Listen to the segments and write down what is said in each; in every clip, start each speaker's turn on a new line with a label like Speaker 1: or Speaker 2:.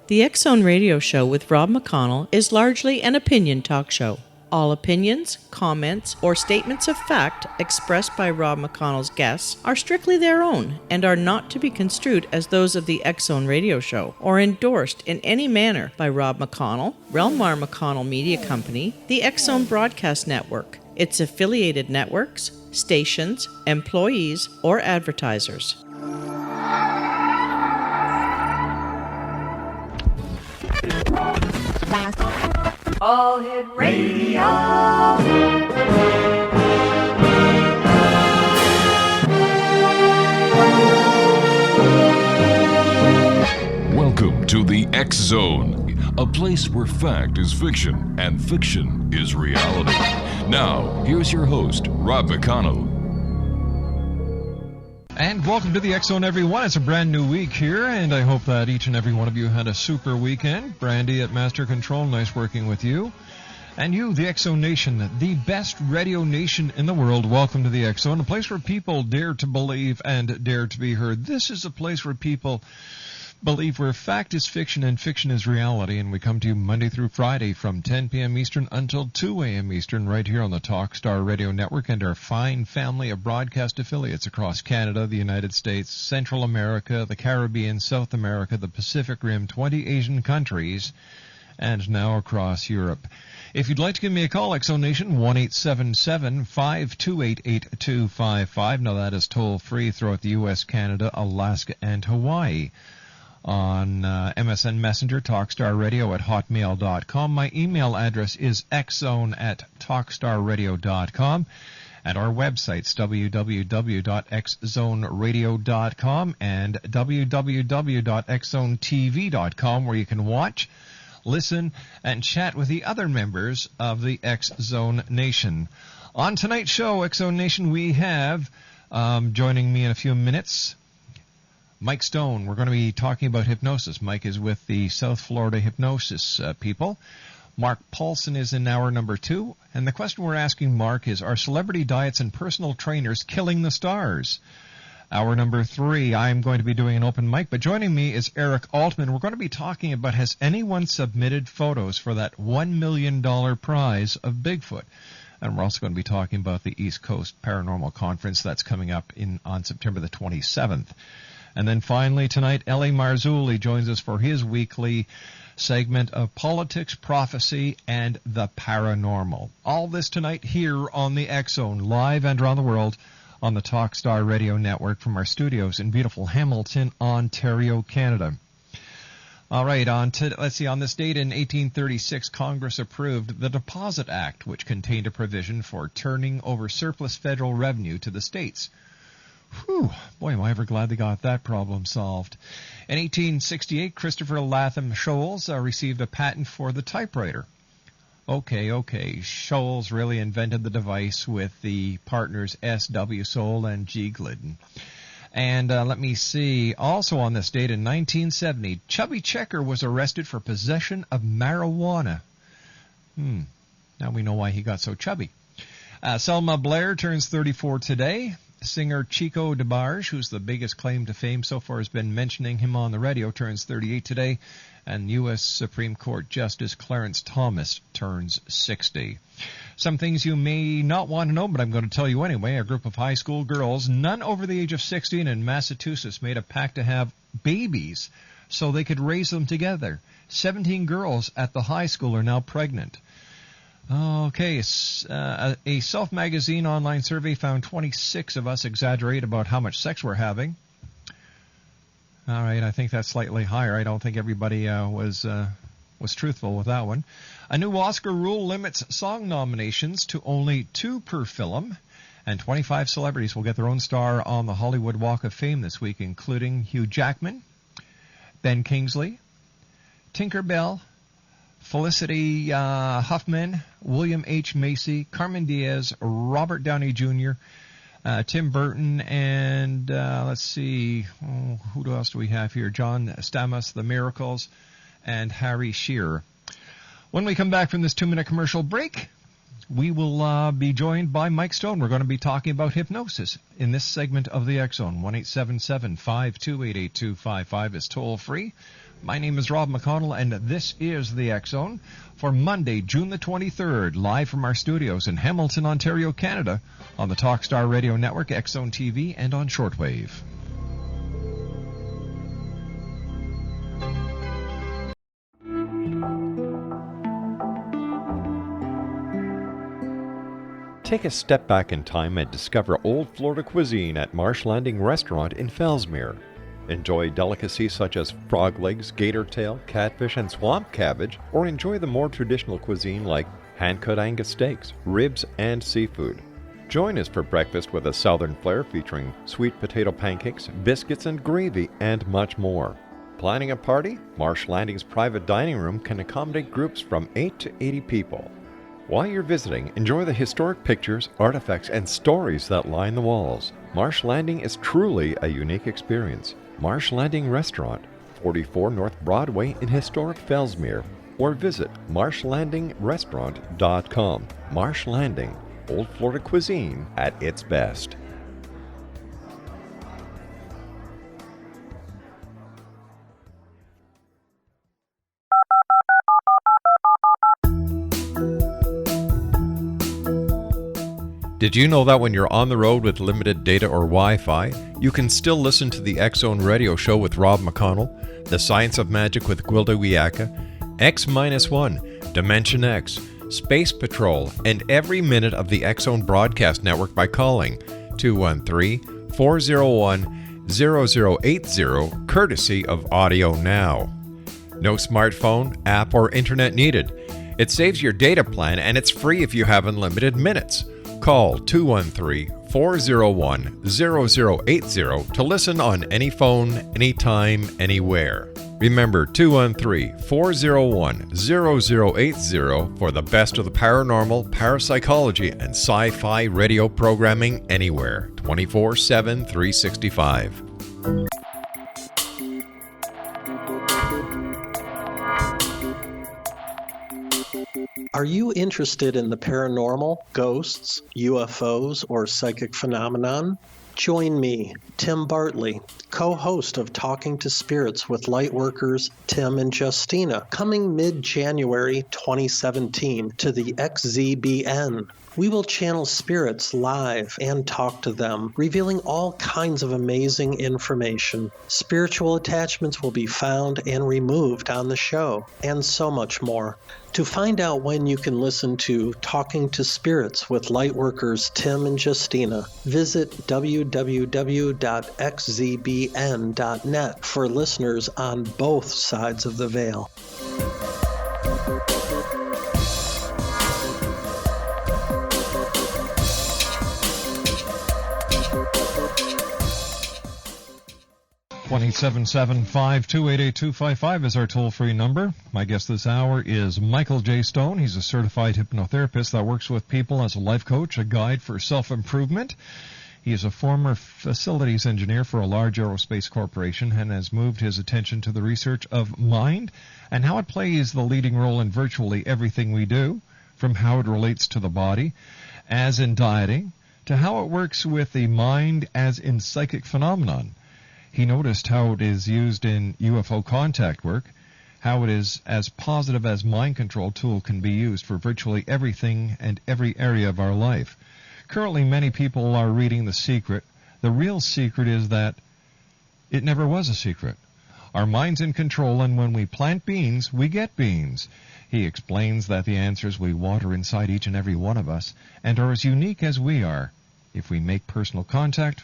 Speaker 1: The X-Zone Radio Show with Rob McConnell is largely an opinion talk show. All opinions, comments, or statements of fact expressed by Rob McConnell's guests are strictly their own and are not to be construed as those of the X-Zone Radio Show or endorsed in any manner by Rob McConnell, Relmar McConnell Media Company, the X-Zone Broadcast Network, its affiliated networks, stations, employees, or advertisers.
Speaker 2: All Hit Radio.
Speaker 3: Welcome to the X-Zone, a place where fact is fiction and fiction is reality. Now, here's your host, Rob McConnell.
Speaker 4: And welcome to the X-Zone, everyone. It's a brand new week here, and I hope that each and every one of you had a super weekend. Brandy at Master Control, nice working with you. And you, the X-Zone Nation, the best radio nation in the world, welcome to the X-Zone, a place where people dare to believe and dare to be heard. This is a place where people believe where fact is fiction and fiction is reality, and we come to you Monday through Friday from 10 p.m. Eastern until 2 a.m. Eastern right here on the Talkstar Radio Network and our fine family of broadcast affiliates across Canada, the United States, Central America, the Caribbean, South America, the Pacific Rim, 20 Asian countries, and now across Europe. If you'd like to give me a call, X-Zone Nation, 1-877-528-8255. Now that is toll-free throughout the U.S., Canada, Alaska, and Hawaii. On MSN Messenger, Talkstar Radio at hotmail.com. My email address is xzone@talkstarradio.com. And our websites, www.xzoneradio.com and www.xzonetv.com, where you can watch, listen, and chat with the other members of the X-Zone Nation. On tonight's show, X-Zone Nation, we have, joining me in a few minutes, Mike Stone. We're going to be talking about hypnosis. Mike is with the South Florida Hypnosis people. Mark Paulson is in hour number 2. And the question we're asking Mark is, are celebrity diets and personal trainers killing the stars? Hour number 3, I'm going to be doing an open mic. But joining me is Eric Altman. We're going to be talking about, has anyone submitted photos for that $1 million prize of Bigfoot? And we're also going to be talking about the East Coast Paranormal Conference that's coming up on September the 27th. And then finally tonight, L.A. Marzulli joins us for his weekly segment of Politics, Prophecy, and the Paranormal. All this tonight here on the X-Zone, live and around the world on the Talkstar Radio Network from our studios in beautiful Hamilton, Ontario, Canada. All right, let's see, on this date in 1836, Congress approved the Deposit Act, which contained a provision for turning over surplus federal revenue to the states. Whew, boy, am I ever glad they got that problem solved. In 1868, Christopher Latham Sholes received a patent for the typewriter. Okay, Sholes really invented the device with the partners S.W. Soule and G. Glidden. And let me see, also on this date in 1970, Chubby Checker was arrested for possession of marijuana. Now we know why he got so chubby. Selma Blair turns 34 today. Singer Chico DeBarge, who's the biggest claim to fame so far, has been mentioning him on the radio, turns 38 today. And U.S. Supreme Court Justice Clarence Thomas turns 60. Some things you may not want to know, but I'm going to tell you anyway. A group of high school girls, none over the age of 16 in Massachusetts, made a pact to have babies so they could raise them together. 17 girls at the high school are now pregnant. Okay, a Self Magazine online survey found 26 of us exaggerate about how much sex we're having. All right, I think that's slightly higher. I don't think everybody was truthful with that one. A new Oscar rule limits song nominations to only 2 per film, and 25 celebrities will get their own star on the Hollywood Walk of Fame this week, including Hugh Jackman, Ben Kingsley, Tinker Bell, Felicity Huffman, William H. Macy, Carmen Diaz, Robert Downey Jr., Tim Burton, and let's see, who else do we have here? John Stamos, The Miracles, and Harry Shearer. When we come back from this 2-minute commercial break, we will be joined by Mike Stone. We're going to be talking about hypnosis in this segment of the X Zone. 1-877-528-8255 is toll free. My name is Rob McConnell, and this is the X Zone for Monday, June the 23rd, live from our studios in Hamilton, Ontario, Canada, on the Talkstar Radio Network, X Zone TV, and on shortwave.
Speaker 5: Take a step back in time and discover old Florida cuisine at Marsh Landing Restaurant in Fellsmere. Enjoy delicacies such as frog legs, gator tail, catfish, and swamp cabbage, or enjoy the more traditional cuisine like hand-cut Angus steaks, ribs, and seafood. Join us for breakfast with a southern flair featuring sweet potato pancakes, biscuits, and gravy, and much more. Planning a party? Marsh Landing's private dining room can accommodate groups from 8 to 80 people. While you're visiting, enjoy the historic pictures, artifacts, and stories that line the walls. Marsh Landing is truly a unique experience. Marsh Landing Restaurant, 44 North Broadway in historic Fellsmere, or visit marshlandingrestaurant.com. Marsh Landing, old Florida cuisine at its best.
Speaker 6: Did you know that when you're on the road with limited data or Wi-Fi, you can still listen to the X Zone Radio Show with Rob McConnell, The Science of Magic with Gwilda Wiyaka, X-1, Dimension X, Space Patrol, and every minute of the X Zone Broadcast Network by calling 213-401-0080, courtesy of Audio Now. No smartphone, app, or internet needed. It saves your data plan and it's free if you have unlimited minutes. Call 213-401-0080 to listen on any phone, anytime, anywhere. Remember 213-401-0080 for the best of the paranormal, parapsychology, and sci-fi radio programming anywhere, 24/7, 365.
Speaker 7: Are you interested in the paranormal, ghosts, UFOs, or psychic phenomenon? Join me, Tim Bartley, co-host of Talking to Spirits with Lightworkers Tim and Justina, coming mid-January 2017 to the XZBN. We will channel spirits live and talk to them, revealing all kinds of amazing information. Spiritual attachments will be found and removed on the show, and so much more. To find out when you can listen to Talking to Spirits with Lightworkers Tim and Justina, visit www.xzbn.net for listeners on both sides of the veil.
Speaker 4: One 877-528-8255 is our toll-free number. My guest this hour is Michael J. Stone. He's a certified hypnotherapist that works with people as a life coach, a guide for self-improvement. He is a former facilities engineer for a large aerospace corporation and has moved his attention to the research of mind and how it plays the leading role in virtually everything we do, from how it relates to the body, as in dieting, to how it works with the mind as in psychic phenomenon. He noticed how it is used in UFO contact work, how it is as positive as mind control tool can be used for virtually everything and every area of our life. Currently, many people are reading The Secret. The real secret is that it never was a secret. Our mind's in control, and when we plant beans, we get beans. He explains that the answers we want are inside each and every one of us and are as unique as we are. If we make personal contact,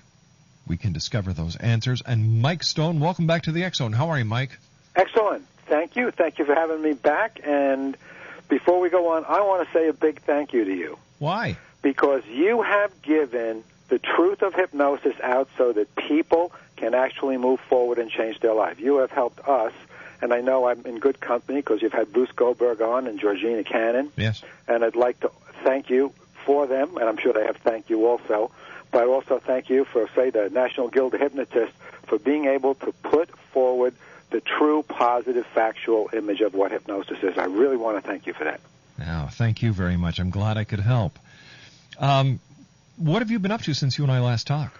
Speaker 4: we can discover those answers. And Mike Stone, welcome back to the X Zone. How are you, Mike?
Speaker 8: Excellent. Thank you. Thank you for having me back. And before we go on, I want to say a big thank you to you.
Speaker 4: Why?
Speaker 8: Because you have given the truth of hypnosis out so that people can actually move forward and change their life. You have helped us, and I know I'm in good company because you've had Bruce Goldberg on and Georgina Cannon.
Speaker 4: Yes.
Speaker 8: And I'd like to thank you for them, and I'm sure they have thanked you also. But I also thank you for, say, the National Guild of Hypnotists for being able to put forward the true, positive, factual image of what hypnosis is. I really want to thank you for that.
Speaker 4: Oh, thank you very much. I'm glad I could help. What have you been up to since you and I last talked?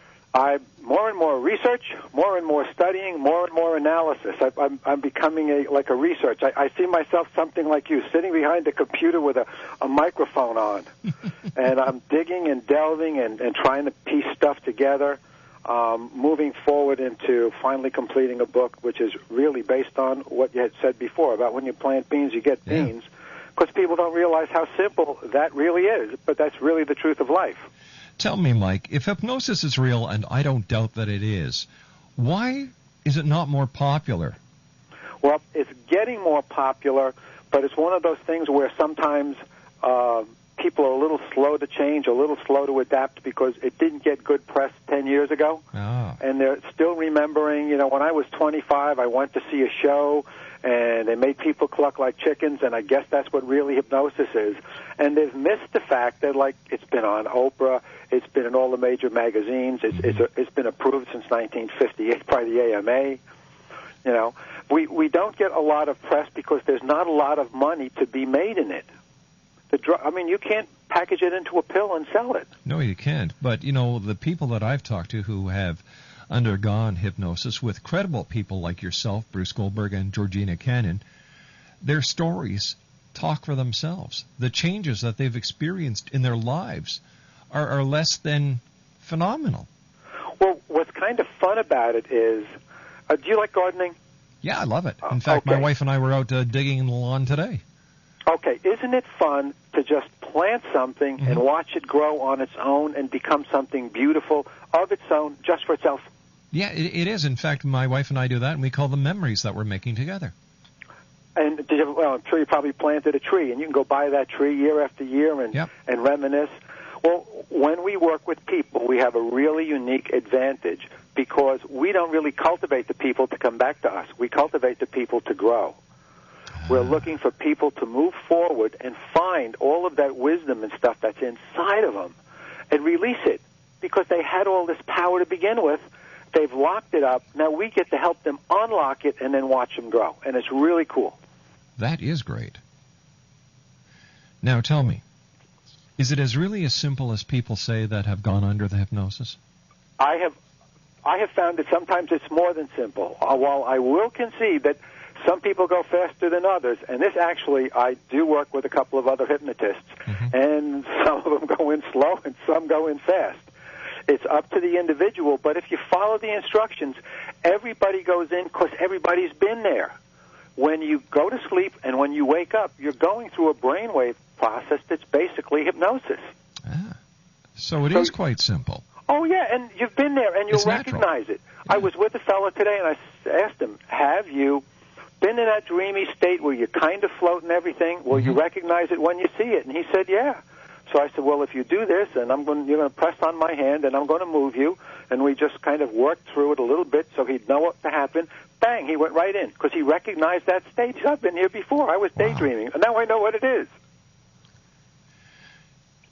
Speaker 8: More and more research, more and more studying, more and more analysis. I'm becoming a research. I see myself something like you, sitting behind a computer with a microphone on. And I'm digging and delving and trying to piece stuff together, moving forward into finally completing a book, which is really based on what you had said before about when you plant beans, you get beans, because people don't realize how simple that really is, but that's really the truth of life.
Speaker 4: Tell me, Mike, if hypnosis is real, and I don't doubt that it is, why is it not more popular?
Speaker 8: Well, it's getting more popular, but it's one of those things where sometimes people are a little slow to change, a little slow to adapt because it didn't get good press 10 years ago.
Speaker 4: Oh.
Speaker 8: And they're still remembering, when I was 25, I went to see a show, and they made people cluck like chickens, and I guess that's what really hypnosis is. And they've missed the fact that, it's been on Oprah, it's been in all the major magazines, it's been approved since 1958 by the AMA. We don't get a lot of press because there's not a lot of money to be made in it. You can't package it into a pill and sell it.
Speaker 4: No, you can't. But, the people that I've talked to who have undergone hypnosis with credible people like yourself, Bruce Goldberg, and Georgina Cannon, their stories talk for themselves. The changes that they've experienced in their lives are less than phenomenal.
Speaker 8: Well, what's kind of fun about it is, do you like gardening?
Speaker 4: Yeah, I love it. In fact, my wife and I were out digging in the lawn today.
Speaker 8: Okay, isn't it fun to just plant something and watch it grow on its own and become something beautiful of its own, just for itself?
Speaker 4: Yeah, it is. In fact, my wife and I do that, and we call them memories that we're making together.
Speaker 8: And I'm sure you probably planted a tree, and you can go by that tree year after year and reminisce. Well, when we work with people, we have a really unique advantage because we don't really cultivate the people to come back to us. We cultivate the people to grow. We're looking for people to move forward and find all of that wisdom and stuff that's inside of them and release it because they had all this power to begin with. They've locked it up. Now we get to help them unlock it and then watch them grow. And it's really cool. That
Speaker 4: is great. Now tell me, is it really as simple as people say that have gone under the hypnosis?
Speaker 8: I have found that sometimes it's more than simple. While I will concede that some people go faster than others, and this actually, I do work with a couple of other hypnotists, and some of them go in slow and some go in fast. It's up to the individual, but if you follow the instructions, everybody goes in because everybody's been there. When you go to sleep and when you wake up, you're going through a brainwave process that's basically hypnosis.
Speaker 4: So it is quite simple.
Speaker 8: Oh, yeah, and you've been there, and you'll recognize it. Yeah. I was with a fellow today, and I asked him, have you been in that dreamy state where you kind of float and everything? Will you recognize it when you see it? And he said, yeah. So I said, well, if you do this, and you're going to press on my hand, and I'm going to move you, and we just kind of worked through it a little bit so he'd know what to happen. Bang, he went right in, because he recognized that state. He said, I've been here before. I was daydreaming, and now I know what it is.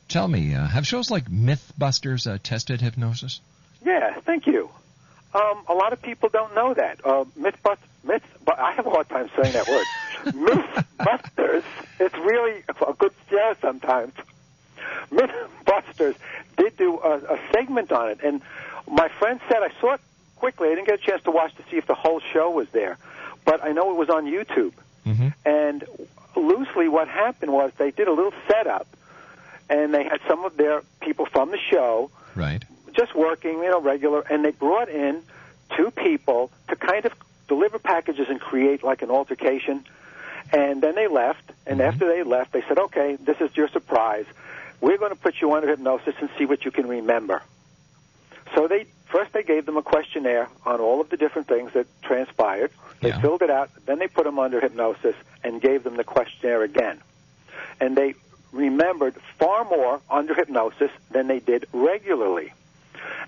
Speaker 4: Tell me, have shows like Mythbusters tested hypnosis?
Speaker 8: Yeah, thank you. A lot of people don't know that. I have a hard time saying that word. Mythbusters, it's really a good show sometimes. Mythbusters did do a segment on it, and my friend said, I saw it quickly. I didn't get a chance to watch to see if the whole show was there, but I know it was on YouTube. And loosely what happened was they did a little setup, and they had some of their people from the show just working, regular, and they brought in two people to kind of deliver packages and create like an altercation, and then they left, and after they left, they said, okay, this is your surprise. We're going to put you under hypnosis and see what you can remember. So they gave them a questionnaire on all of the different things that transpired. They filled it out, then they put them under hypnosis and gave them the questionnaire again. And they remembered far more under hypnosis than they did regularly.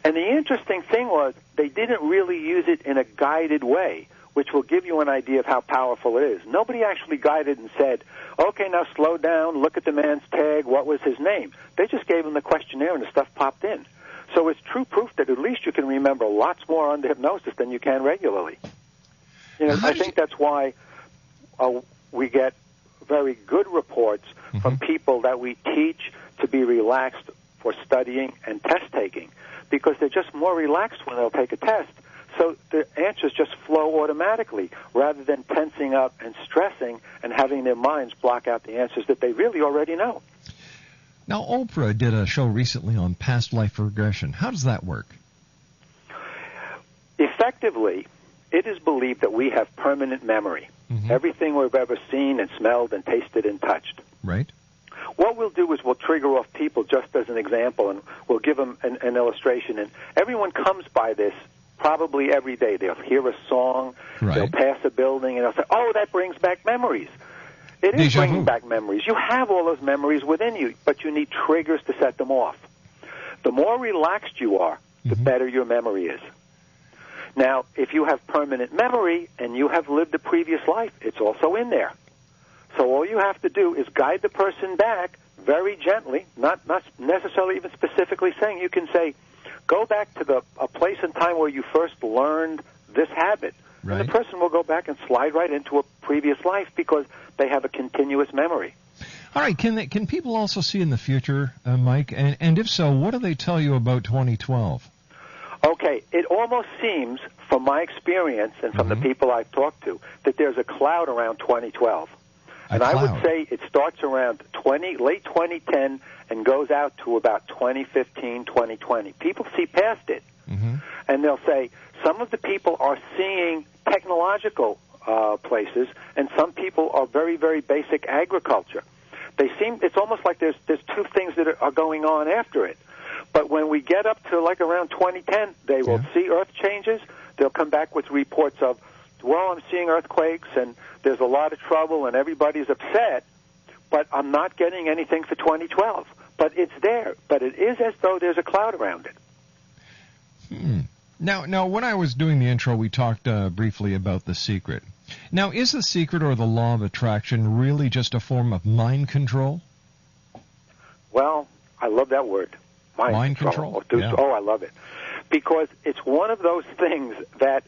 Speaker 8: And the interesting thing was they didn't really use it in a guided way, which will give you an idea of how powerful it is. Nobody actually guided and said, okay, now slow down, look at the man's tag, what was his name? They just gave him the questionnaire and the stuff popped in. So it's true proof that at least you can remember lots more under hypnosis than you can regularly. I think that's why we get very good reports from people that we teach to be relaxed for studying and test-taking, because they're just more relaxed when they'll take a test. So the answers just flow automatically, rather than tensing up and stressing and having their minds block out the answers that they really already know.
Speaker 4: Now, Oprah did a show recently on past life regression. How does that work?
Speaker 8: Effectively, it is believed that we have permanent memory. Everything we've ever seen and smelled and tasted and touched.
Speaker 4: Right.
Speaker 8: What we'll do is we'll trigger off people just as an example, and we'll give them an illustration. And everyone comes by this probably every day. They'll hear a song, they'll pass a building, and they'll say, oh, that brings back memories. It is bringing back memories. You have all those memories within you, but you need triggers to set them off. The more relaxed you are, the better your memory is. Now, if you have permanent memory and you have lived a previous life, it's also in there. So all you have to do is guide the person back very gently, not necessarily even specifically saying. You can say, go back to a place and time where you first learned this habit. Right. And the person will go back and slide right into a previous life because they have a continuous memory.
Speaker 4: All right. Can people also see in the future, Mike? And if so, what do they tell you about 2012?
Speaker 8: Okay, it almost seems, from my experience and from the people I've talked to, that there's a cloud around 2012. And I would say it starts around late 2010 and goes out to about 2015, 2020. People see past it, and they'll say some of the people are seeing technological places, and some people are very, very basic agriculture. It's almost like there's two things that are going on after it. But when we get up to like around 2010, they will see earth changes. They'll come back with reports of, well, I'm seeing earthquakes and there's a lot of trouble and everybody's upset, but I'm not getting anything for 2012. But it's there. But it is as though there's a cloud around it.
Speaker 4: Now, when I was doing the intro, we talked briefly about The Secret. Now, is The Secret or the law of attraction really just a form of mind control? Well,
Speaker 8: I love that word. Mind control. Oh, I love it. Because it's one of those things that,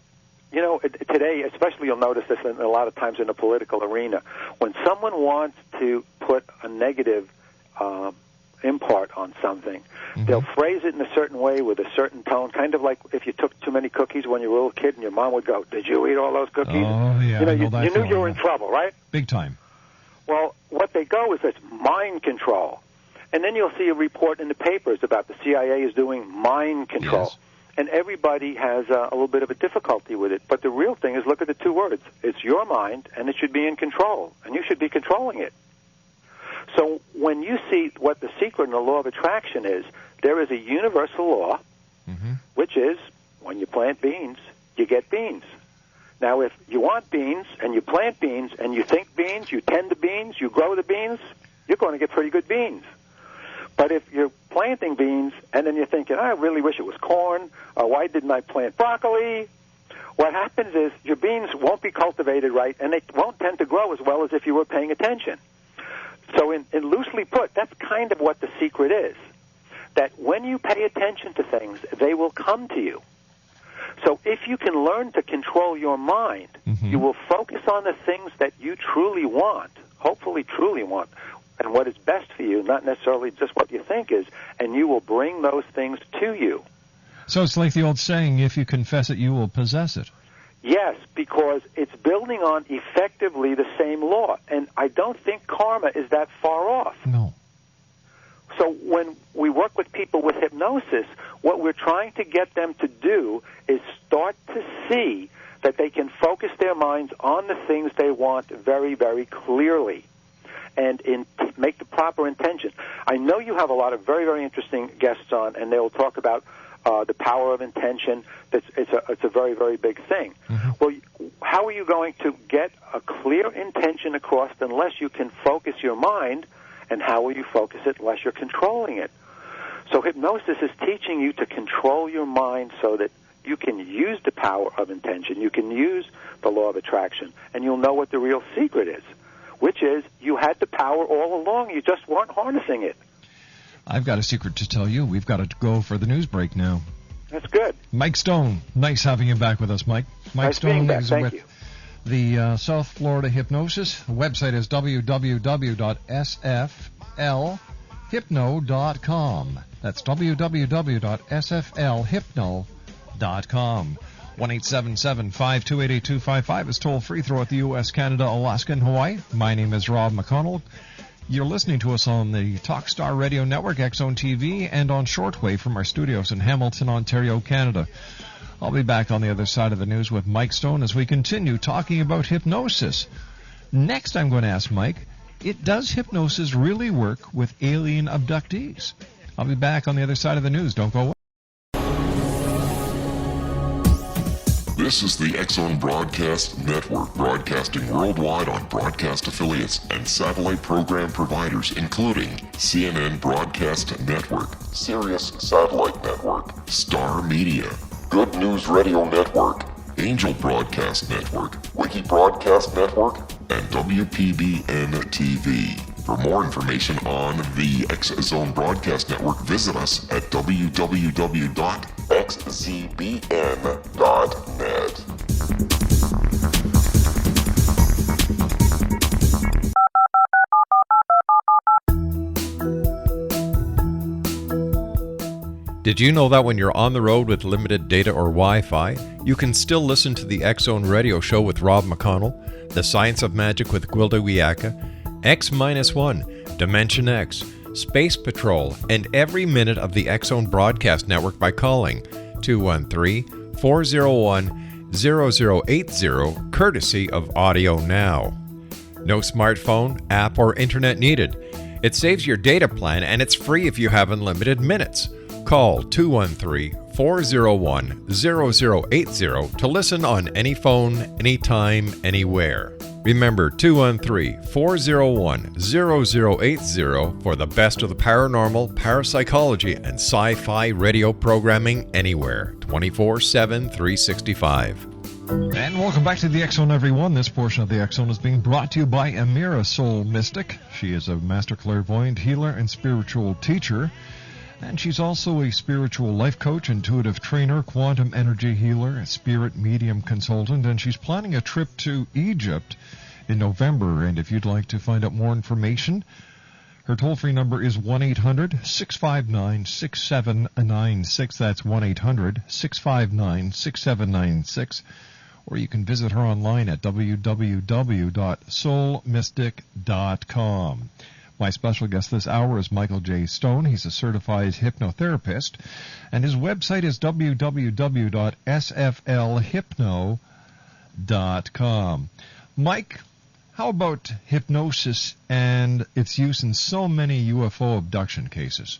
Speaker 8: today, especially you'll notice this a lot of times in the political arena, when someone wants to put a negative impart on something, they'll phrase it in a certain way with a certain tone, kind of like if you took too many cookies when you were a little kid and your mom would go, did you eat all those cookies?
Speaker 4: Oh, yeah.
Speaker 8: You knew you were in trouble, right?
Speaker 4: Big time.
Speaker 8: Well, what they go is it's mind control. And then you'll see a report in the papers about the CIA is doing mind control.
Speaker 4: Yes.
Speaker 8: And everybody has a little bit of a difficulty with it. But the real thing is, look at the two words. It's your mind, and it should be in control. And you should be controlling it. So when you see what The Secret and the law of attraction is, there is a universal law, which is when you plant beans, you get beans. Now, if you want beans, and you plant beans, and you think beans, you tend the beans, you grow the beans, you're going to get pretty good beans. But if you're planting beans and then you're thinking, I really wish it was corn, or why didn't I plant broccoli? What happens is your beans won't be cultivated right, and they won't tend to grow as well as if you were paying attention. So in loosely put, that's kind of what The Secret is, that when you pay attention to things, they will come to you. So if you can learn to control your mind, you will focus on the things that you truly want, hopefully truly want, and what is best for you, not necessarily just what you think is, and you will bring those things to you.
Speaker 4: So it's like the old saying, if you confess it, you will possess it.
Speaker 8: Yes, because it's building on effectively the same law, and I don't think karma is that far off.
Speaker 4: No.
Speaker 8: So when we work with people with hypnosis, what we're trying to get them to do is start to see that they can focus their minds on the things they want very, very clearly, and make the proper intention. I know you have a lot of very, very interesting guests on, and they will talk about the power of intention. It's a very, very big thing. Well, how are you going to get a clear intention across unless you can focus your mind, and how will you focus it unless you're controlling it? So hypnosis is teaching you to control your mind so that you can use the power of intention, you can use the law of attraction, and you'll know what the real secret is, which is you had the power all along. You just weren't harnessing it.
Speaker 4: I've got a secret to tell you. We've got to go for the news break now.
Speaker 8: That's good.
Speaker 4: Mike Stone, nice having you back with us, Mike. Mike
Speaker 8: nice
Speaker 4: Stone
Speaker 8: being back.
Speaker 4: is
Speaker 8: Thank
Speaker 4: with
Speaker 8: you.
Speaker 4: the South Florida Hypnosis. The website is www.sflhypno.com. That's www.sflhypno.com. 1-877-528-8255 is toll-free throughout the U.S., Canada, Alaska, and Hawaii. My name is Rob McConnell. You're listening to us on the Talkstar Radio Network, X-Zone TV, and on shortwave from our studios in Hamilton, Ontario, Canada. I'll be back on the other side of the news with Mike Stone as we continue talking about hypnosis. Next, I'm going to ask Mike, does hypnosis really work with alien abductees? I'll be back on the other side of the news. Don't go away.
Speaker 9: This is the X-Zone Broadcast Network, broadcasting worldwide on broadcast affiliates and satellite program providers, including CNN Broadcast Network, Sirius Satellite Network, Star Media, Good News Radio Network, Angel Broadcast Network, Wiki Broadcast Network, and WPBN TV. For more information on the X-Zone Broadcast Network, visit us at www.xzbn.net.
Speaker 6: Did you know that when you're on the road with limited data or Wi-Fi, you can still listen to the X-Zone Radio Show with Rob McConnell, The Science of Magic with Gwilda Wiyaka, X-1, Dimension X, Space Patrol, and every minute of the X-Zone Broadcast Network by calling 213-401-0080, courtesy of Audio Now. No smartphone, app, or internet needed. It saves your data plan, and it's free if you have unlimited minutes. Call 213-401-0080 to listen on any phone, anytime, anywhere. Remember, 213-401-0080 for the best of the paranormal, parapsychology, and sci-fi radio programming anywhere, 24/7, 365.
Speaker 4: And welcome back to the X-Zone, everyone. This portion of the X-Zone is being brought to you by Amira Soul Mystic. She is a master clairvoyant, healer, and spiritual teacher. And she's also a spiritual life coach, intuitive trainer, quantum energy healer, a spirit medium consultant, and she's planning a trip to Egypt in November. And if you'd like to find out more information, her toll-free number is 1-800-659-6796. That's 1-800-659-6796. Or you can visit her online at www.soulmystic.com. My special guest this hour is Michael J. Stone. He's a certified hypnotherapist, and his website is www.sflhypno.com. Mike, how about hypnosis and its use in so many UFO abduction cases?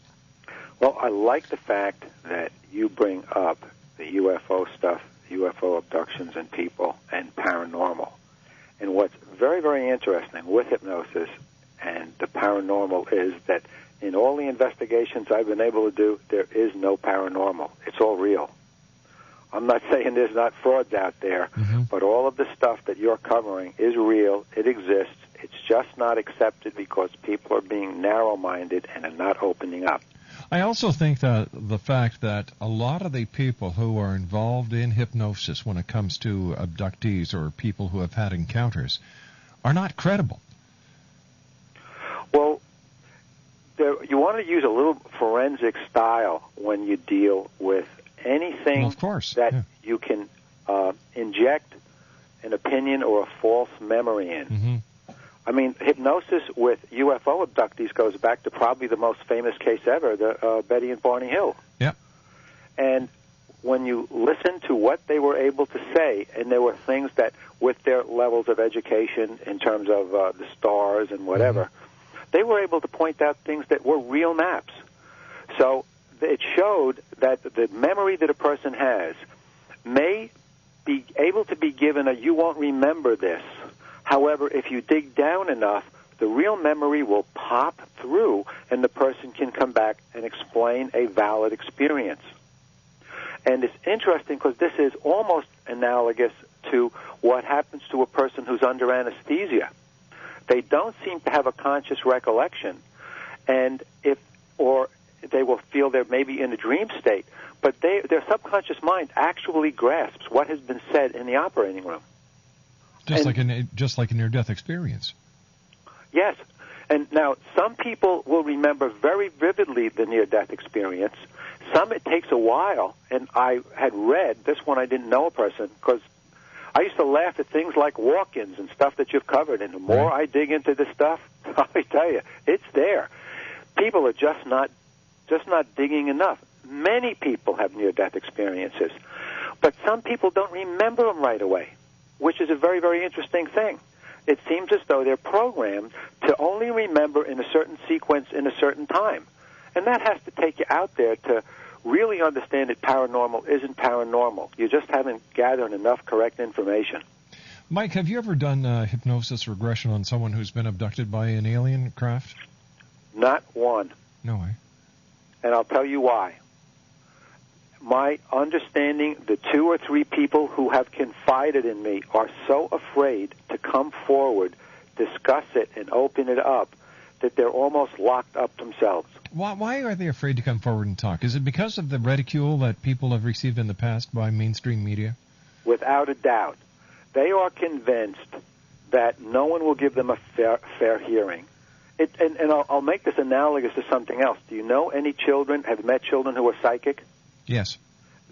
Speaker 8: Well, I like the fact that you bring up the UFO stuff, UFO abductions and people, and paranormal. And what's very, very interesting with hypnosis and the paranormal is that in all the investigations I've been able to do, there is no paranormal. It's all real. I'm not saying there's not frauds out there, but all of the stuff that you're covering is real. It exists. It's just not accepted because people are being narrow-minded and are not opening up.
Speaker 4: I also think that the fact that a lot of the people who are involved in hypnosis when it comes to abductees or people who have had encounters are not credible.
Speaker 8: Well, you want to use a little forensic style when you deal with anything that you can inject an opinion or a false memory in. I mean, hypnosis with UFO abductees goes back to probably the most famous case ever, the Betty and Barney Hill.
Speaker 4: Yep.
Speaker 8: And when you listen to what they were able to say, and there were things that, with their levels of education in terms of the stars and whatever, they were able to point out things that were real maps. So it showed that the memory that a person has may be able to be given a you won't remember this. However, if you dig down enough, the real memory will pop through and the person can come back and explain a valid experience. And it's interesting because this is almost analogous to what happens to a person who's under anesthesia. They don't seem to have a conscious recollection, and or they will feel they're maybe in a dream state, but their subconscious mind actually grasps what has been said in the operating room.
Speaker 4: Just like a near-death experience.
Speaker 8: Yes. And now, some people will remember very vividly the near-death experience. Some it takes a while, and I had read, this one I didn't know a person, because I used to laugh at things like walk-ins and stuff that you've covered, and the more I dig into this stuff, I tell you, it's there. People are just not digging enough. Many people have near-death experiences, but some people don't remember them right away, which is a very, very interesting thing. It seems as though they're programmed to only remember in a certain sequence in a certain time. And that has to take you out there to really understand that paranormal isn't paranormal. You just haven't gathered enough correct information.
Speaker 4: Mike, have you ever done hypnosis regression on someone who's been abducted by an alien craft?
Speaker 8: Not one.
Speaker 4: No way.
Speaker 8: And I'll tell you why. My understanding, the 2 or 3 people who have confided in me are so afraid to come forward, discuss it, and open it up that they're almost locked up themselves.
Speaker 4: Why are they afraid to come forward and talk? Is it because of the ridicule that people have received in the past by mainstream media?
Speaker 8: Without a doubt. They are convinced that no one will give them a fair hearing. And I'll make this analogous to something else. Do you know any children, have met children who are psychic?
Speaker 4: Yes.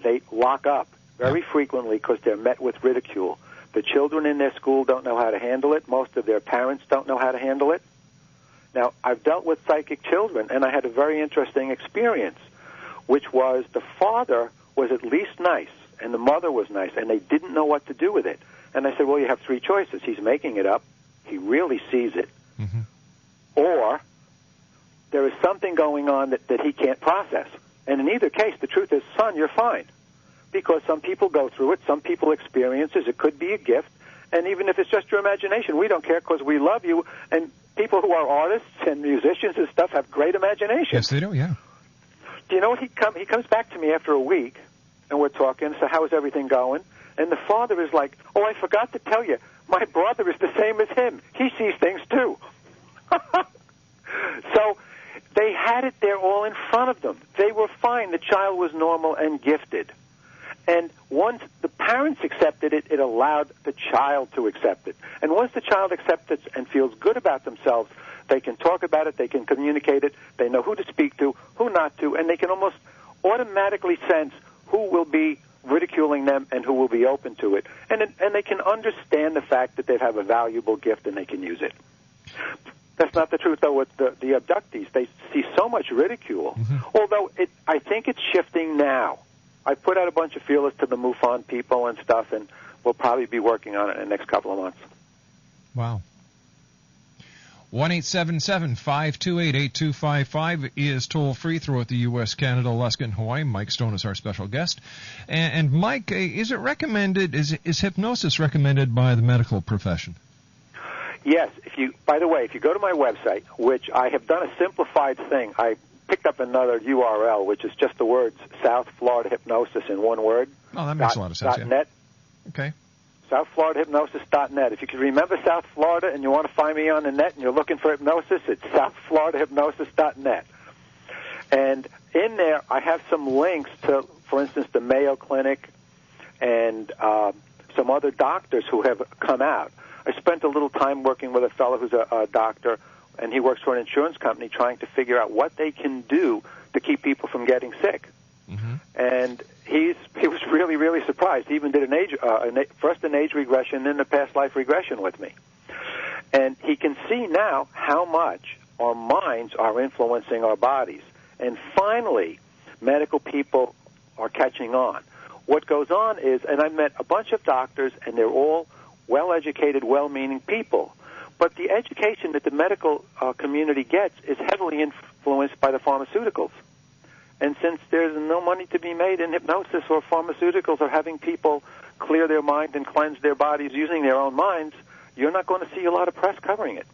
Speaker 8: They lock up very frequently because they're met with ridicule. The children in their school don't know how to handle it. Most of their parents don't know how to handle it. Now, I've dealt with psychic children, and I had a very interesting experience, which was the father was at least nice, and the mother was nice, and they didn't know what to do with it. And I said, well, you have 3 choices. He's making it up. He really sees it.
Speaker 4: Mm-hmm.
Speaker 8: Or there is something going on that he can't process. And in either case, the truth is, son, you're fine. Because some people go through it, some people experience it. It could be a gift. And even if it's just your imagination, we don't care because we love you. And people who are artists and musicians and stuff have great imagination.
Speaker 4: Yes, they do, yeah.
Speaker 8: Do you know what? He comes back to me after a week, and we're talking. So how is everything going? And the father is like, oh, I forgot to tell you, my brother is the same as him. He sees things too. So they had it there all in front of them. They were fine. The child was normal and gifted. And once the parents accepted it, it allowed the child to accept it. And once the child accepts it and feels good about themselves, they can talk about it, they can communicate it, they know who to speak to, who not to, and they can almost automatically sense who will be ridiculing them and who will be open to it. And they can understand the fact that they have a valuable gift and they can use it. That's not the truth, though, with the abductees. They see so much ridicule, although I think it's shifting now. I put out a bunch of feelers to the MUFON people and stuff, and we'll probably be working on it in the next couple of months.
Speaker 4: Wow. 1-877-528-8255 is toll-free throughout the U.S., Canada, Alaska, and Hawaii. Mike Stone is our special guest. And Mike, is it recommended, is hypnosis recommended by the medical profession?
Speaker 8: Yes. By the way, if you go to my website, which I have done a simplified thing, I picked up another URL, which is just the words South Florida Hypnosis in one word.
Speaker 4: Oh, that makes a lot of sense, yeah.
Speaker 8: .net.
Speaker 4: Okay.
Speaker 8: SouthFloridaHypnosis.net. If you can remember South Florida and you want to find me on the net and you're looking for hypnosis, it's SouthFloridaHypnosis.net. And in there, I have some links to, for instance, the Mayo Clinic and some other doctors who have come out. I spent a little time working with a fellow who's a doctor, and he works for an insurance company trying to figure out what they can do to keep people from getting sick.
Speaker 4: Mm-hmm.
Speaker 8: And he was really, really surprised. He even did first an age regression, then a past life regression with me. And he can see now how much our minds are influencing our bodies. And finally, medical people are catching on. What goes on is, and I met a bunch of doctors, and they're all well-educated, well-meaning people. But the education that the medical community gets is heavily influenced by the pharmaceuticals. And since there's no money to be made in hypnosis or pharmaceuticals or having people clear their mind and cleanse their bodies using their own minds, you're not going to see a lot of press covering it.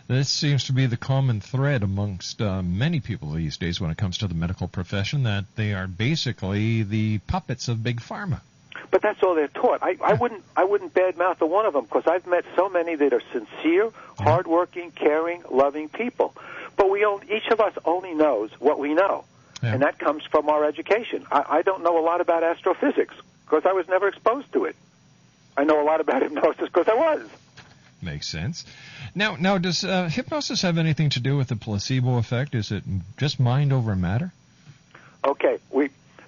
Speaker 4: This seems to be the common thread amongst many people these days when it comes to the medical profession, that they are basically the puppets of Big Pharma.
Speaker 8: But that's all they're taught. I wouldn't badmouth a one of them, because I've met so many that are sincere, hardworking, caring, loving people. But each of us only knows what we know, and that comes from our education. I don't know a lot about astrophysics because I was never exposed to it. I know a lot about hypnosis because I was.
Speaker 4: Makes sense. Now, does hypnosis have anything to do with the placebo effect? Is it just mind over matter?
Speaker 8: Okay,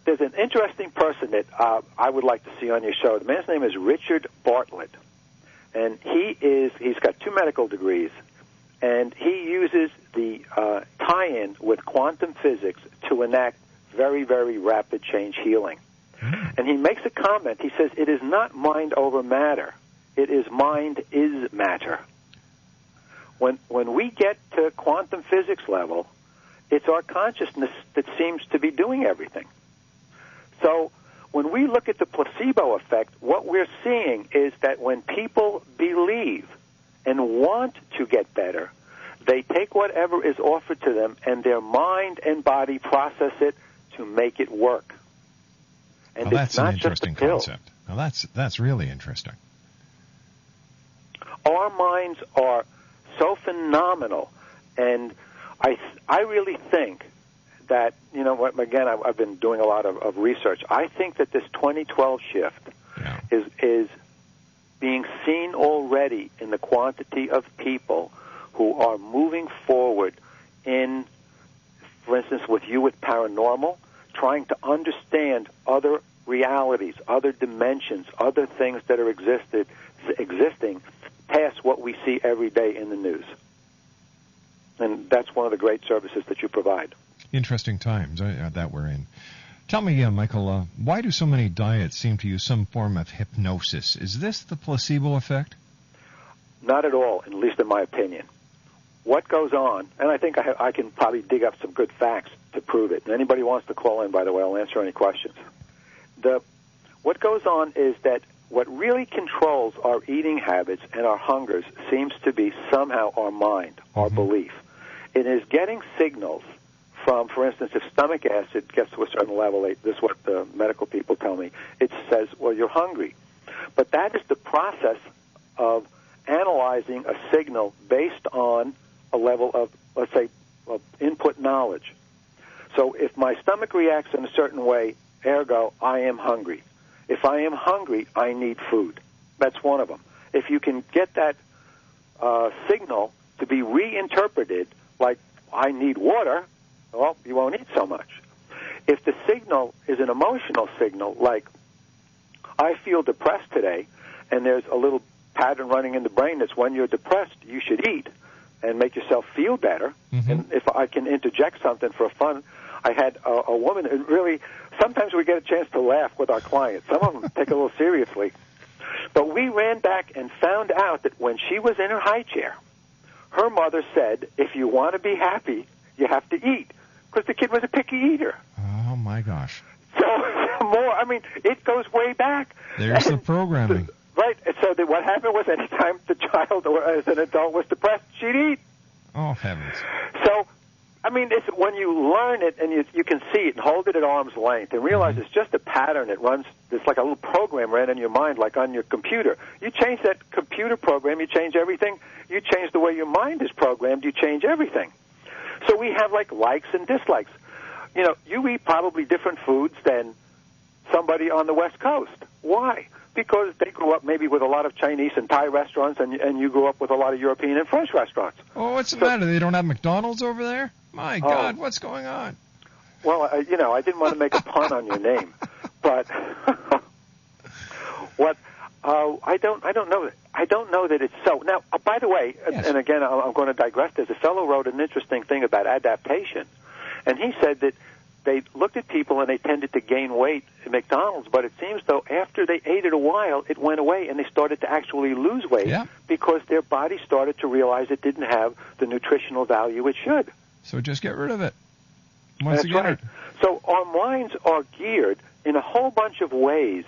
Speaker 8: there's an interesting person that I would like to see on your show. The man's name is Richard Bartlett, and he's got 2 medical degrees, and he uses the tie-in with quantum physics to enact very, very rapid change healing. And he makes a comment. He says, it is not mind over matter. It is mind is matter. When we get to quantum physics level, it's our consciousness that seems to be doing everything. So when we look at the placebo effect, what we're seeing is that when people believe and want to get better, they take whatever is offered to them and their mind and body process it to make it work. And
Speaker 4: well, that's
Speaker 8: it's not
Speaker 4: an interesting
Speaker 8: just a pill.
Speaker 4: concept. Well, that's really interesting.
Speaker 8: Our minds are so phenomenal, and I really think that, again, I've been doing a lot of research. I think that this 2012 shift is being seen already in the quantity of people who are moving forward in, for instance, with paranormal, trying to understand other realities, other dimensions, other things that are existing past what we see every day in the news. And that's one of the great services that you provide.
Speaker 4: Interesting times that we're in. Tell me, Michael, why do so many diets seem to use some form of hypnosis? Is this the placebo effect?
Speaker 8: Not at all, at least in my opinion. What goes on, and I think I can probably dig up some good facts to prove it. And anybody wants to call in, by the way, I'll answer any questions. What goes on is that what really controls our eating habits and our hungers seems to be somehow our mind, our belief. It is getting signals from, for instance, if stomach acid gets to a certain level, this is what the medical people tell me, it says, well, you're hungry. But that is the process of analyzing a signal based on a level of, let's say, of input knowledge. So if my stomach reacts in a certain way, ergo, I am hungry. If I am hungry, I need food. That's one of them. If you can get that signal to be reinterpreted like, I need water, well, you won't eat so much. If the signal is an emotional signal, like, I feel depressed today, and there's a little pattern running in the brain that's when you're depressed, you should eat and make yourself feel better. And if I can interject something for fun, I had a woman, and really, sometimes we get a chance to laugh with our clients. Some of them take it a little seriously. But we ran back and found out that when she was in her high chair, her mother said, if you want to be happy, you have to eat, because the kid was a picky eater.
Speaker 4: Oh, my gosh.
Speaker 8: So, it goes way back.
Speaker 4: There's the programming.
Speaker 8: Right. So what happened was anytime the child or as an adult was depressed, she'd eat.
Speaker 4: Oh, heavens.
Speaker 8: So, it's when you learn it and you can see it and hold it at arm's length and realize it's just a pattern. It runs, it's like a little program ran in your mind, like on your computer. You change that computer program, you change everything. You change the way your mind is programmed, you change everything. So we have likes and dislikes. You eat probably different foods than somebody on the West Coast. Why? Because they grew up maybe with a lot of Chinese and Thai restaurants, and you grew up with a lot of European and French restaurants.
Speaker 4: Oh, what's the matter? They don't have McDonald's over there? My God, what's going on?
Speaker 8: Well, I didn't want to make a pun on your name, but I don't know. I don't know that it's so. Now, by the way, yes. And again, I'm going to digress. There's a fellow wrote an interesting thing about adaptation, and he said that they looked at people and they tended to gain weight at McDonald's, but it seems though after they ate it a while, it went away and they started to actually lose weight because their body started to realize it didn't have the nutritional value it should.
Speaker 4: So just get rid of it.
Speaker 8: That's right. So our minds are geared in a whole bunch of ways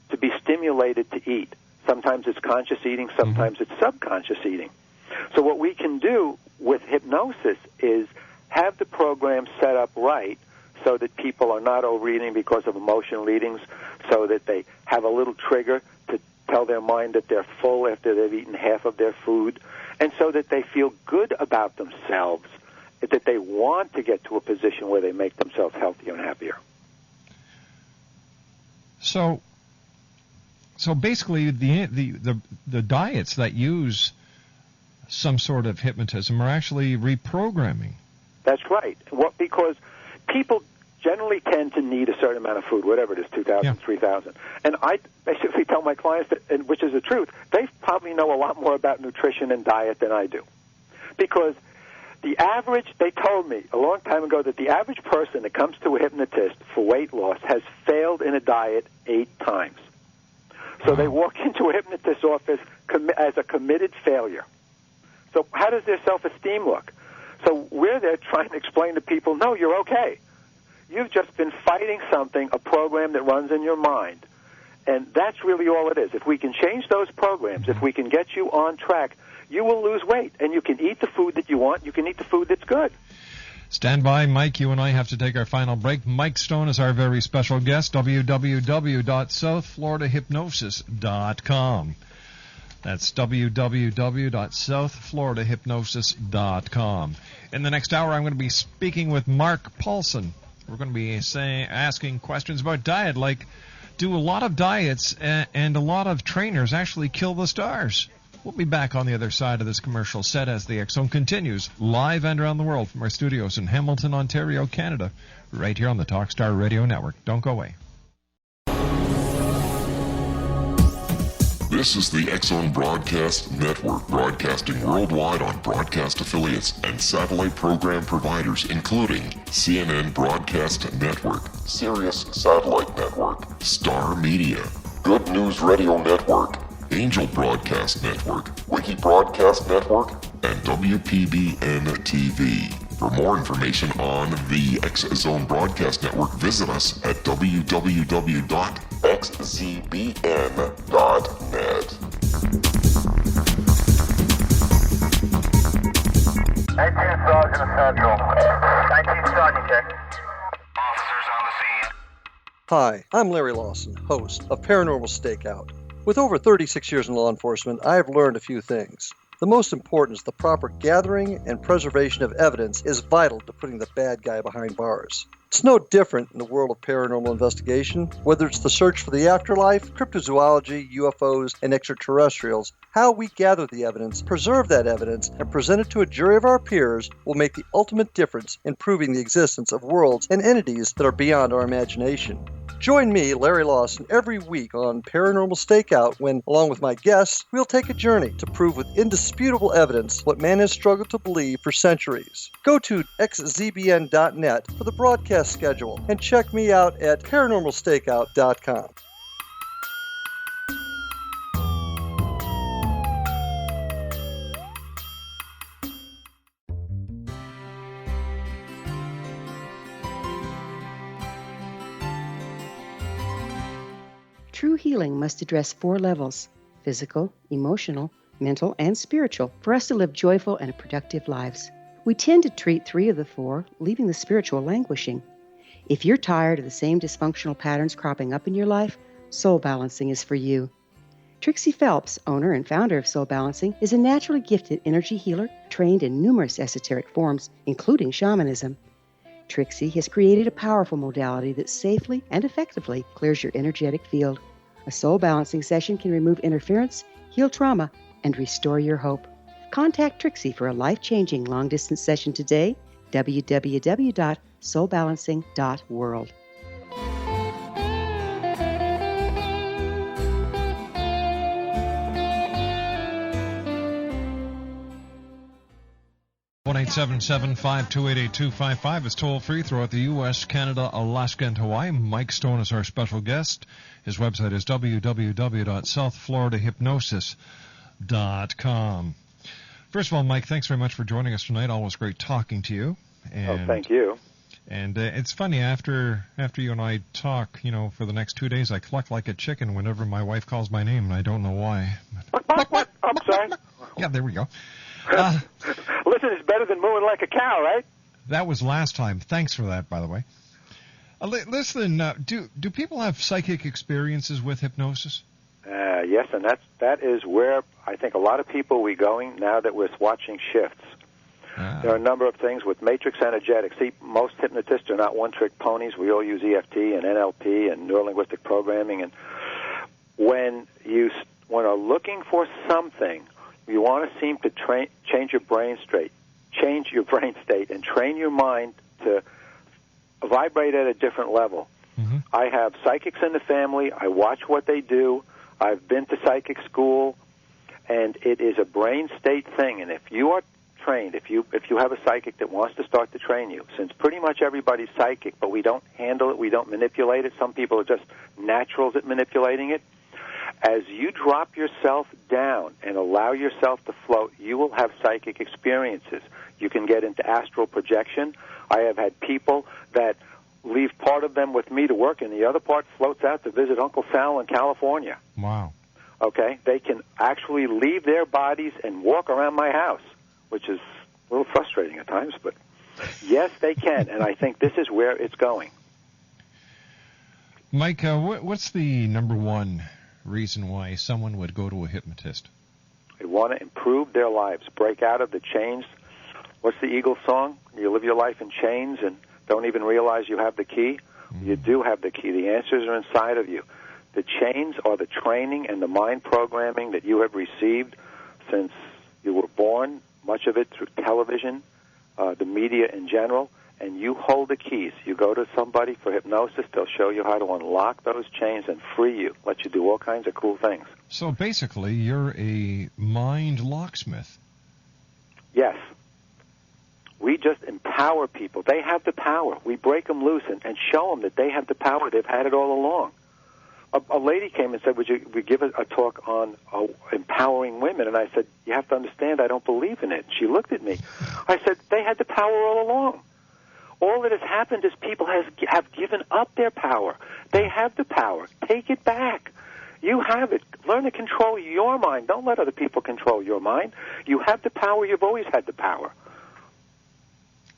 Speaker 8: to be stimulated to eat. Sometimes it's conscious eating, sometimes it's subconscious eating. So what we can do with hypnosis is have the program set up right so that people are not overeating because of emotional eatings, so that they have a little trigger to tell their mind that they're full after they've eaten half of their food, and so that they feel good about themselves, that they want to get to a position where they make themselves healthier and happier.
Speaker 4: So So basically, the diets that use some sort of hypnotism are actually reprogramming.
Speaker 8: That's right. Because people generally tend to need a certain amount of food, whatever it is, 2,000, 3,000. And I basically tell my clients, and which is the truth, they probably know a lot more about nutrition and diet than I do. Because the average, they told me a long time ago that the average person that comes to a hypnotist for weight loss has failed in a diet 8 times. So they walk into a hypnotist's office as a committed failure. So how does their self-esteem look? So we're there trying to explain to people, no, you're okay. You've just been fighting something, a program that runs in your mind. And that's really all it is. If we can change those programs, if we can get you on track, you will lose weight. And you can eat the food that you want. You can eat the food that's good.
Speaker 4: Stand by, Mike. You and I have to take our final break. Mike Stone is our very special guest, www.southfloridahypnosis.com. That's www.southfloridahypnosis.com. In the next hour, I'm going to be speaking with Mark Paulson. We're going to be asking questions about diet, like, do a lot of diets and a lot of trainers actually kill the stars? We'll be back on the other side of this commercial set as the X Zone continues, live and around the world from our studios in Hamilton, Ontario, Canada, right here on the Talkstar Radio Network. Don't go away.
Speaker 9: This is the X Zone Broadcast Network, broadcasting worldwide on broadcast affiliates and satellite program providers, including CNN Broadcast Network, Sirius Satellite Network, Star Media, Good News Radio Network, Angel Broadcast Network, Wiki Broadcast Network, and WPBN TV. For more information on the X Zone Broadcast Network, visit us at www.xzbn.net.
Speaker 10: 19 Sergeant Central. 19 Sergeant, check. Officers on the scene.
Speaker 11: Hi, I'm Larry Lawson, host of Paranormal Stakeout. With over 36 years in law enforcement, I have learned a few things. The most important is the proper gathering and preservation of evidence is vital to putting the bad guy behind bars. It's no different in the world of paranormal investigation. Whether it's the search for the afterlife, cryptozoology, UFOs, and extraterrestrials, how we gather the evidence, preserve that evidence, and present it to a jury of our peers will make the ultimate difference in proving the existence of worlds and entities that are beyond our imagination. Join me, Larry Lawson, every week on Paranormal Stakeout when, along with my guests, we'll take a journey to prove with indisputable evidence what man has struggled to believe for centuries. Go to xzbn.net for the broadcast schedule and check me out at paranormalstakeout.com.
Speaker 12: True healing must address 4 levels: physical, emotional, mental, and spiritual, for us to live joyful and productive lives. We tend to treat 3 of the 4, leaving the spiritual languishing. If you're tired of the same dysfunctional patterns cropping up in your life, Soul Balancing is for you. Trixie Phelps, owner and founder of Soul Balancing, is a naturally gifted energy healer trained in numerous esoteric forms, including shamanism. Trixie has created a powerful modality that safely and effectively clears your energetic field. A soul balancing session can remove interference, heal trauma, and restore your hope. Contact Trixie for a life-changing long-distance session today, www.soulbalancing.world.
Speaker 4: One 877-528-8255 is toll-free throughout the U.S., Canada, Alaska, and Hawaii. Mike Stone is our special guest. His website is www.southfloridahypnosis.com. First of all, Mike, thanks very much for joining us tonight. Always great talking to you.
Speaker 8: And, thank you.
Speaker 4: And it's funny, after you and I talk, for the next 2 days, I cluck like a chicken whenever my wife calls my name, and I don't know why.
Speaker 8: What? I'm sorry.
Speaker 4: Yeah, there we go.
Speaker 8: Listen, it's better than mooing like a cow, right?
Speaker 4: That was last time. Thanks for that, by the way. Listen, do people have psychic experiences with hypnosis?
Speaker 8: Yes, and that is where I think a lot of people we're going now that we're watching shifts. There are a number of things with matrix energetics. See, most hypnotists are not one-trick ponies. We all use EFT and NLP and neurolinguistic programming. And when you are looking for something, you want to seem to change your brain state, and train your mind to vibrate at a different level.
Speaker 4: Mm-hmm.
Speaker 8: I have psychics in the family. I watch what they do. I've been to psychic school, and it is a brain state thing. And if you are trained, if you have a psychic that wants to start to train you, since pretty much everybody's psychic, but we don't handle it, we don't manipulate it. Some people are just naturals at manipulating it. As you drop yourself down and allow yourself to float, you will have psychic experiences. You can get into astral projection. I have had people that leave part of them with me to work, and the other part floats out to visit Uncle Sal in California.
Speaker 4: Wow.
Speaker 8: Okay? They can actually leave their bodies and walk around my house, which is a little frustrating at times, but yes, they can, and I think this is where it's going.
Speaker 4: Mike, what's the number one reason why someone would go to a hypnotist?
Speaker 8: They want to improve their lives, break out of the chains. What's the Eagles song? You live your life in chains and don't even realize you have the key. You do have the key. The answers are inside of you. The chains are the training and the mind programming that you have received since you were born, much of it through television, the media in general, and you hold the keys. You go to somebody for hypnosis, they'll show you how to unlock those chains and free you, let you do all kinds of cool things.
Speaker 4: So basically, you're a mind locksmith.
Speaker 8: Yes. We just empower people. They have the power. We break them loose and show them that they have the power. They've had it all along. A lady came and said, would you give a talk on empowering women? And I said, you have to understand, I don't believe in it. She looked at me. I said, they had the power all along. All that has happened is people have given up their power. They have the power. Take it back. You have it. Learn to control your mind. Don't let other people control your mind. You have the power. You've always had the power.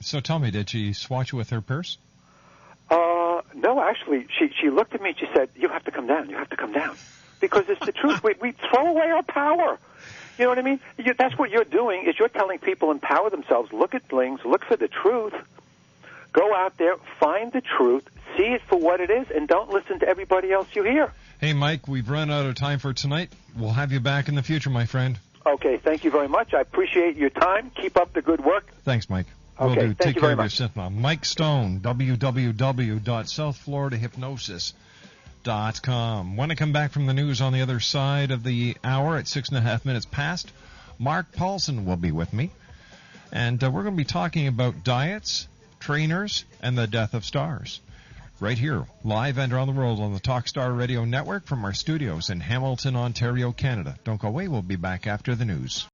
Speaker 4: So tell me, did she swatch you with her purse?
Speaker 8: No, actually, she looked at me and she said, you have to come down. You have to come down. Because it's the truth. We throw away our power. You know what I mean? That's what you're doing, is you're telling people empower themselves, look at things, look for the truth, go out there, find the truth, see it for what it is, and don't listen to everybody else you hear.
Speaker 4: Hey, Mike, we've run out of time for tonight. We'll have you back in the future, my friend.
Speaker 8: Okay, thank you very much. I appreciate your time. Keep up the good work.
Speaker 4: Thanks, Mike.
Speaker 8: Okay,
Speaker 4: Will do.
Speaker 8: thank
Speaker 4: Take
Speaker 8: you
Speaker 4: care
Speaker 8: very
Speaker 4: of
Speaker 8: much.
Speaker 4: yourself now. Mike Stone, www.southfloridahypnosis.com. When I come back from the news on the other side of the hour at 6.5 minutes past, Mark Paulson will be with me. And we're going to be talking about diets, trainers, and the death of stars. Right here, live and around the world on the Talkstar Radio Network from our studios in Hamilton, Ontario, Canada. Don't go away. We'll be back after the news.